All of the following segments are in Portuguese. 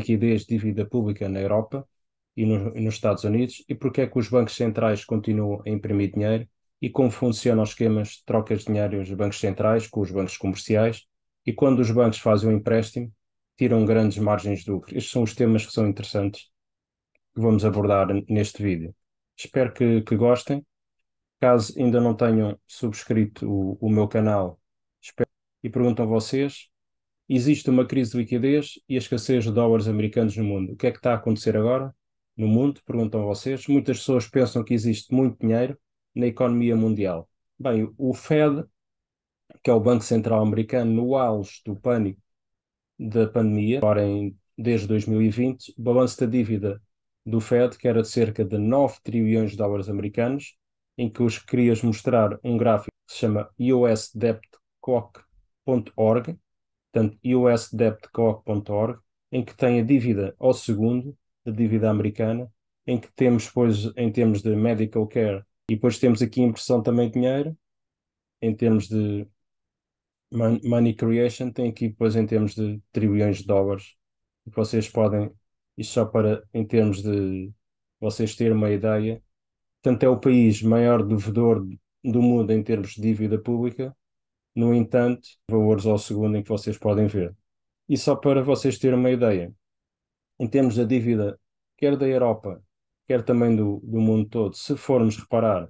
liquidez de dívida pública na Europa e nos Estados Unidos, e porque é que os bancos centrais continuam a imprimir dinheiro e como funcionam os esquemas de trocas de dinheiro dos bancos centrais com os bancos comerciais e quando os bancos fazem um empréstimo, tiram grandes margens de lucro. Estes são os temas que são interessantes que vamos abordar neste vídeo. Espero que gostem. Caso ainda não tenham subscrito o meu canal, espero e perguntam a vocês, existe uma crise de liquidez e a escassez de dólares americanos no mundo. O que é que está a acontecer agora no mundo? Perguntam a vocês. Muitas pessoas pensam que existe muito dinheiro na economia mundial. Bem, o Fed, que é o Banco Central Americano, no auge do pânico da pandemia, agora desde 2020, o balanço da dívida do Fed, que era de cerca de 9 trilhões de dólares americanos, em que os querias mostrar um gráfico que se chama usdebtclock.org, portanto, usdebtclock.org, em que tem a dívida ao segundo, a dívida americana, em que temos, depois, em termos de medical care, e depois temos aqui impressão também de dinheiro, em termos de money creation, tem aqui depois em termos de trilhões de dólares, que vocês podem, isto só para, em termos de vocês terem uma ideia, tanto é o país maior devedor do mundo em termos de dívida pública, no entanto, valores ao segundo em que vocês podem ver. E só para vocês terem uma ideia, em termos da dívida, quer da Europa, quer também do mundo todo, se formos reparar,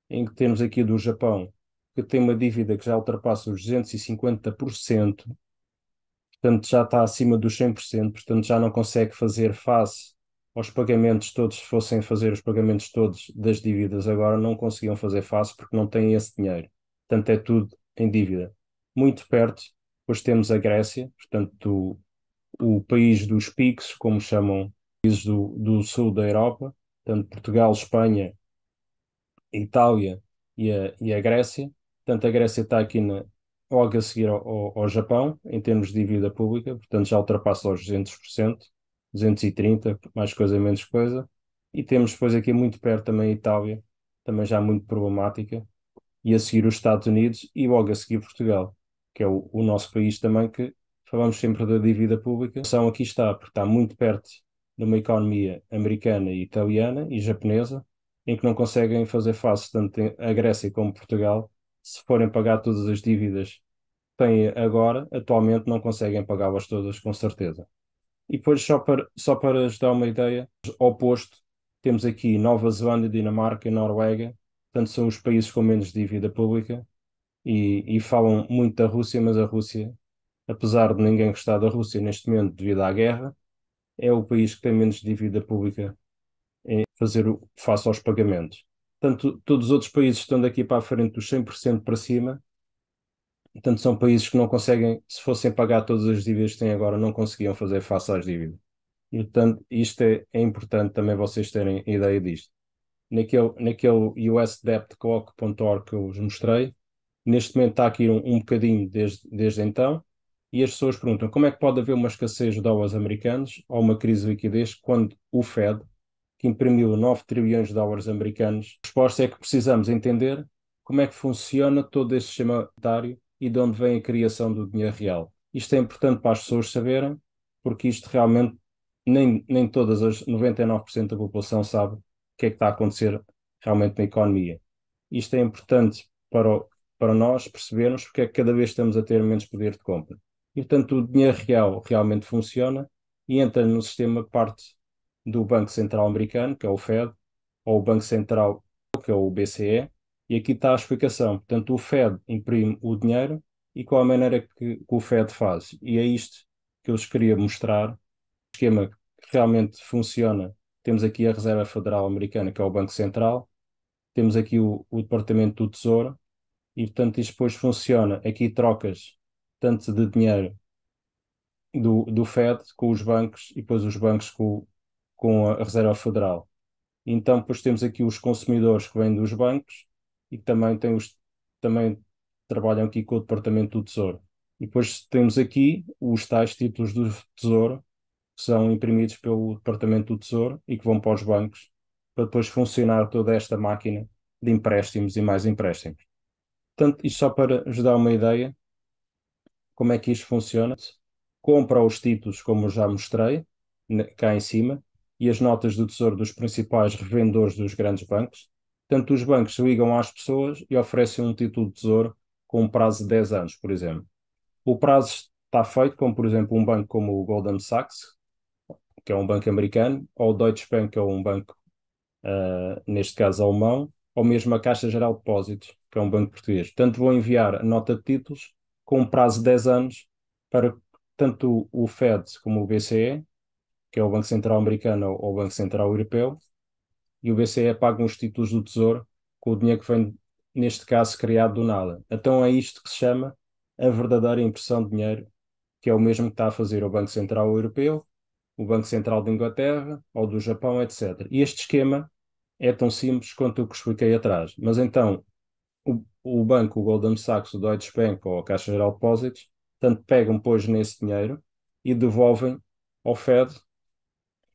em que temos aqui do Japão, que tem uma dívida que já ultrapassa os 250%, portanto já está acima dos 100%, portanto já não consegue fazer face aos pagamentos todos, se fossem fazer os pagamentos todos das dívidas agora, não conseguiam fazer face porque não têm esse dinheiro. Portanto, é tudo em dívida. Muito perto, depois temos a Grécia, portanto, o país dos PIGS, como chamam, países do sul da Europa, portanto, Portugal, Espanha, Itália e a Grécia. Portanto, a Grécia está aqui logo a seguir ao Japão, em termos de dívida pública, portanto já ultrapassa os 200%, 230%, mais coisa, menos coisa. E temos depois aqui muito perto também a Itália, também já muito problemática, e a seguir os Estados Unidos e logo a seguir Portugal, que é o nosso país também, que falamos sempre da dívida pública. A situação aqui está, porque está muito perto de uma economia americana e italiana e japonesa, em que não conseguem fazer face tanto a Grécia como Portugal, se forem pagar todas as dívidas que têm agora, atualmente não conseguem pagá-las todas com certeza. E depois, só para vos dar uma ideia, oposto, temos aqui Nova Zelândia, Dinamarca e Noruega, portanto são os países com menos dívida pública e falam muito da Rússia, mas a Rússia, apesar de ninguém gostar da Rússia neste momento devido à guerra, é o país que tem menos dívida pública em fazer face aos pagamentos. Portanto, todos os outros países estão daqui para a frente dos 100% para cima. Portanto, são países que não conseguem, se fossem pagar todas as dívidas que têm agora, não conseguiam fazer face às dívidas. E, portanto, isto é importante também vocês terem ideia disto. Naquele usdebtclock.org que eu vos mostrei, neste momento está aqui um bocadinho desde então, e as pessoas perguntam como é que pode haver uma escassez de dólares americanos ou uma crise de liquidez quando o Fed, que imprimiu 9 trilhões de dólares americanos, a resposta é que precisamos entender como é que funciona todo este sistema monetário e de onde vem a criação do dinheiro real. Isto é importante para as pessoas saberem, porque isto realmente nem todas as 99% da população sabe o que é que está a acontecer realmente na economia. Isto é importante para nós percebermos porque é que cada vez estamos a ter menos poder de compra. E, portanto, o dinheiro real realmente funciona e entra no sistema parte do Banco Central Americano, que é o Fed, ou o Banco Central, que é o BCE, e aqui está a explicação. Portanto, o Fed imprime o dinheiro e qual a maneira que o Fed faz. E é isto que eu vos queria mostrar. O esquema que realmente funciona. Temos aqui a Reserva Federal Americana, que é o Banco Central. Temos aqui o Departamento do Tesouro. E, portanto, isto depois funciona. Aqui trocas tanto de dinheiro do Fed com os bancos e depois os bancos com a Reserva Federal. Então, depois temos aqui os consumidores que vêm dos bancos e que também trabalham aqui com o Departamento do Tesouro. E depois temos aqui os tais títulos do Tesouro que são imprimidos pelo Departamento do Tesouro e que vão para os bancos para depois funcionar toda esta máquina de empréstimos e mais empréstimos. Portanto, isto só para vos dar uma ideia como é que isto funciona. Compra os títulos, como eu já mostrei, cá em cima e as notas do Tesouro dos principais revendedores dos grandes bancos. Portanto, os bancos ligam às pessoas e oferecem um título de Tesouro com um prazo de 10 anos, por exemplo. O prazo está feito como, por exemplo, um banco como o Goldman Sachs, que é um banco americano, ou o Deutsche Bank, que é um banco, neste caso alemão, ou mesmo a Caixa Geral de Depósitos, que é um banco português. Portanto, vou enviar a nota de títulos com um prazo de 10 anos para tanto o Fed como o BCE, que é o Banco Central Americano ou o Banco Central Europeu, e o BCE paga os títulos do Tesouro com o dinheiro que vem, neste caso, criado do nada. Então é isto que se chama a verdadeira impressão de dinheiro, que é o mesmo que está a fazer o Banco Central Europeu, o Banco Central de Inglaterra ou do Japão, etc. E este esquema é tão simples quanto o que expliquei atrás. Mas então, o banco, o Goldman Sachs, o Deutsche Bank ou a Caixa Geral de Depósitos, tanto pegam, pois, nesse dinheiro e devolvem ao Fed,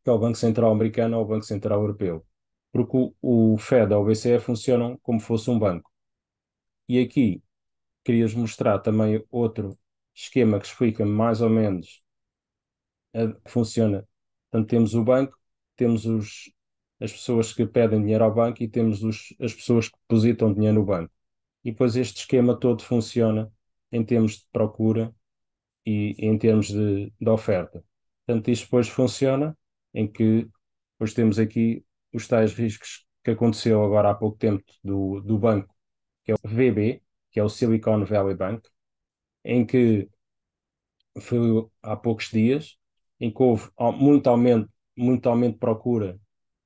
que é o Banco Central Americano ou o Banco Central Europeu. Porque o Fed ou o BCE funcionam como fosse um banco. E aqui querias mostrar também outro esquema que explica mais ou menos que funciona. Portanto, temos o banco, temos as pessoas que pedem dinheiro ao banco e temos as pessoas que depositam dinheiro no banco. E depois este esquema todo funciona em termos de procura e em termos de oferta. Portanto, isto depois funciona em que depois temos aqui os tais riscos que aconteceu agora há pouco tempo do banco, que é o VB, que é o Silicon Valley Bank, em que foi há poucos dias, em que houve muito aumento de procura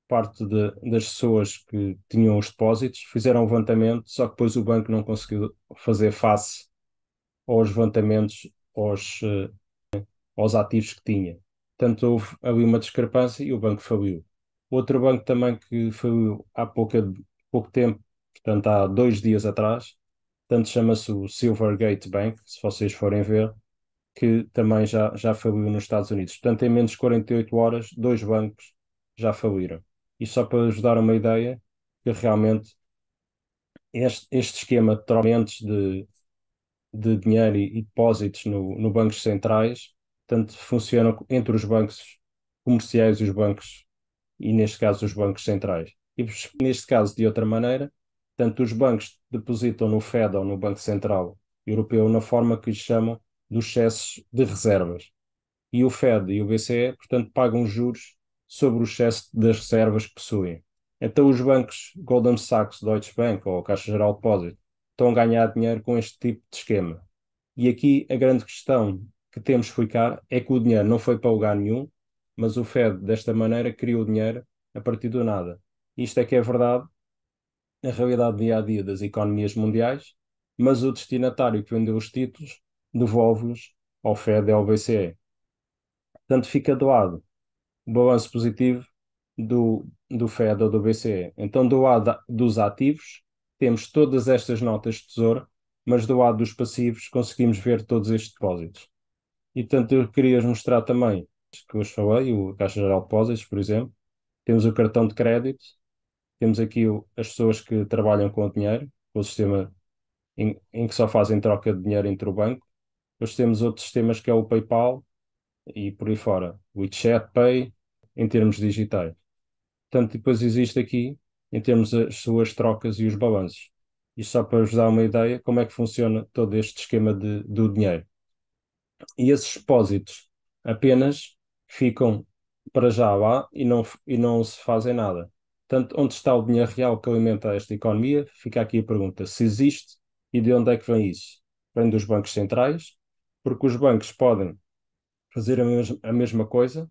por parte das pessoas que tinham os depósitos, fizeram um levantamento, só que depois o banco não conseguiu fazer face aos levantamentos, aos ativos que tinha. Portanto, houve ali uma discrepância e o banco faliu. Outro banco também que faliu há pouco tempo, portanto, há 2 dias atrás, portanto, chama-se o Silvergate Bank, se vocês forem ver, que também já faliu nos Estados Unidos. Portanto, em menos de 48 horas, dois bancos já faliram. E só para ajudar uma ideia, que realmente este esquema de trocamentos de dinheiro e depósitos no bancos centrais, tanto funciona entre os bancos comerciais e os bancos, e neste caso os bancos centrais. E neste caso, de outra maneira, tanto os bancos depositam no Fed ou no Banco Central Europeu na forma que lhes chamam dos excessos de reservas. E o Fed e o BCE, portanto, pagam juros sobre o excesso das reservas que possuem. Então, os bancos Goldman Sachs, Deutsche Bank ou Caixa Geral de Depósito estão a ganhar dinheiro com este tipo de esquema. E aqui a grande questão que temos de explicar é que o dinheiro não foi para lugar nenhum, mas o Fed, desta maneira, criou o dinheiro a partir do nada. Isto é que é verdade na realidade dia a dia das economias mundiais, mas o destinatário que vendeu os títulos devolve-os ao Fed e ao BCE. Portanto, fica do lado o balanço positivo do Fed ou do BCE. Então, do lado dos ativos, temos todas estas notas de tesouro, mas do lado dos passivos conseguimos ver todos estes depósitos. E, portanto, eu queria mostrar também, que eu vos falei, o Caixa Geral de Depósitos, por exemplo, temos o cartão de crédito, temos aqui as pessoas que trabalham com o dinheiro, o sistema em que só fazem troca de dinheiro entre o banco. Depois temos outros sistemas que é o PayPal e por aí fora, o WeChat Pay, em termos digitais. Portanto, depois existe aqui, em termos das suas trocas e os balanços. Isto só para vos dar uma ideia como é que funciona todo este esquema do dinheiro. E esses depósitos apenas ficam para já lá e não se fazem nada. Portanto, onde está o dinheiro real que alimenta esta economia? Fica aqui a pergunta: se existe e de onde é que vem isso? Vem dos bancos centrais, porque os bancos podem fazer a mesma coisa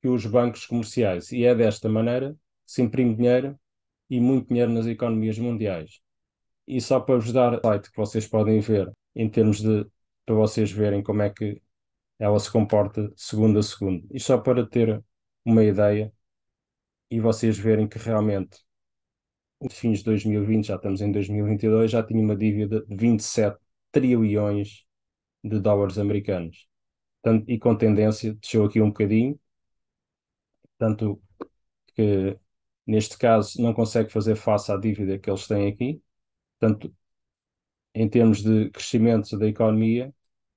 que os bancos comerciais, e é desta maneira que se imprime dinheiro e muito dinheiro nas economias mundiais. E só para vos dar o site que vocês podem ver, em termos para vocês verem como é que ela se comporta segundo a segundo. E só para ter uma ideia e vocês verem que realmente, no fins de 2020, já estamos em 2022, já tinha uma dívida de 27 trilhões de dólares americanos. Portanto, e com tendência, desceu aqui um bocadinho, tanto que neste caso não consegue fazer face à dívida que eles têm aqui. Portanto, em termos de crescimento da economia,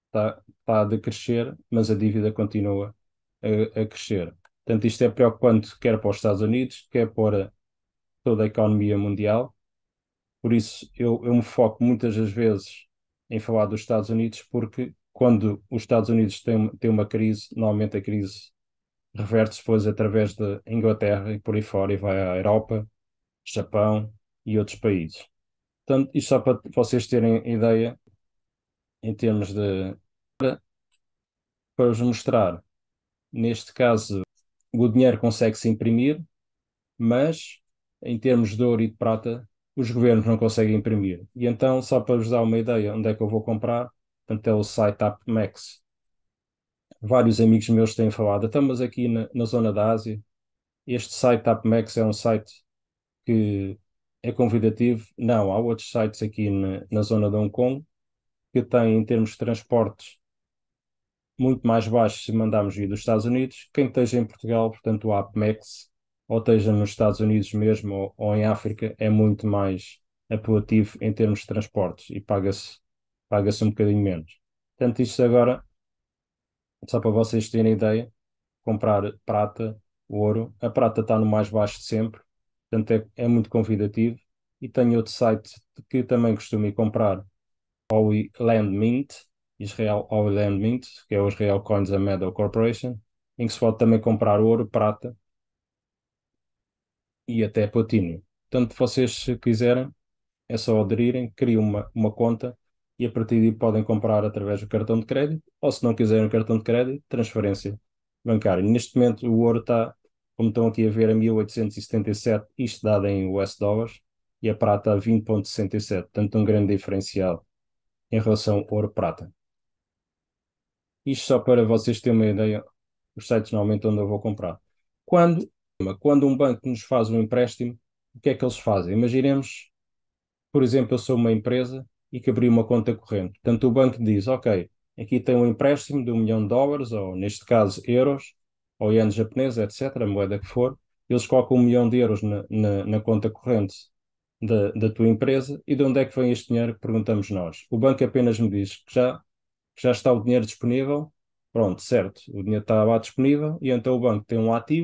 está a decrescer, mas a dívida continua a crescer. Portanto, isto é preocupante quer para os Estados Unidos, quer para toda a economia mundial. Por isso, eu me foco muitas das vezes em falar dos Estados Unidos, porque quando os Estados Unidos têm uma crise, normalmente a crise reverte-se depois através da Inglaterra e por aí fora, e vai à Europa, Japão e outros países. Portanto, isto só para vocês terem ideia, em termos de, para vos mostrar, neste caso, o dinheiro consegue-se imprimir, mas em termos de ouro e de prata, os governos não conseguem imprimir. E então, só para vos dar uma ideia onde é que eu vou comprar, portanto, é o site AppMax. Vários amigos meus têm falado, estamos aqui na zona da Ásia. Este site AppMax é um site que é convidativo. Não, há outros sites aqui na zona de Hong Kong que têm, em termos de transportes, muito mais baixos se mandarmos vir dos Estados Unidos. Quem esteja em Portugal, portanto, o AppMax, ou esteja nos Estados Unidos mesmo, ou em África, é muito mais apelativo em termos de transportes e paga-se um bocadinho menos. Portanto, isto agora, só para vocês terem ideia, comprar prata, ouro. A prata está no mais baixo de sempre, portanto é muito convidativo. E tenho outro site que também costumo ir comprar, Holy Land Mint, Israel Holy Land Mint, que é o Israel Coins and Metal Corporation, em que se pode também comprar ouro, prata e até platino. Portanto, vocês, se quiserem, é só aderirem, criam uma conta e a partir daí podem comprar através do cartão de crédito, ou se não quiserem o cartão de crédito, transferência bancária. Neste momento o ouro está, como estão aqui a ver, a 1877, isto dado em US dólares, e a prata a 20,67, portanto um grande diferencial em relação ao ouro-prata. Isto só para vocês terem uma ideia, os sites normalmente onde eu vou comprar. Quando, quando um banco nos faz um empréstimo, o que é que eles fazem? Imaginemos, por exemplo, eu sou uma empresa e que abri uma conta corrente. Portanto, o banco diz, ok, aqui tem um empréstimo de US$ 1 milhão, ou neste caso euros, ou ienes japoneses, etc., a moeda que for. Eles colocam €1 milhão na conta corrente da tua empresa. E de onde é que vem este dinheiro? Perguntamos nós. O banco apenas me diz que já está o dinheiro disponível. Pronto, certo, o dinheiro está lá disponível e então o banco tem um ativo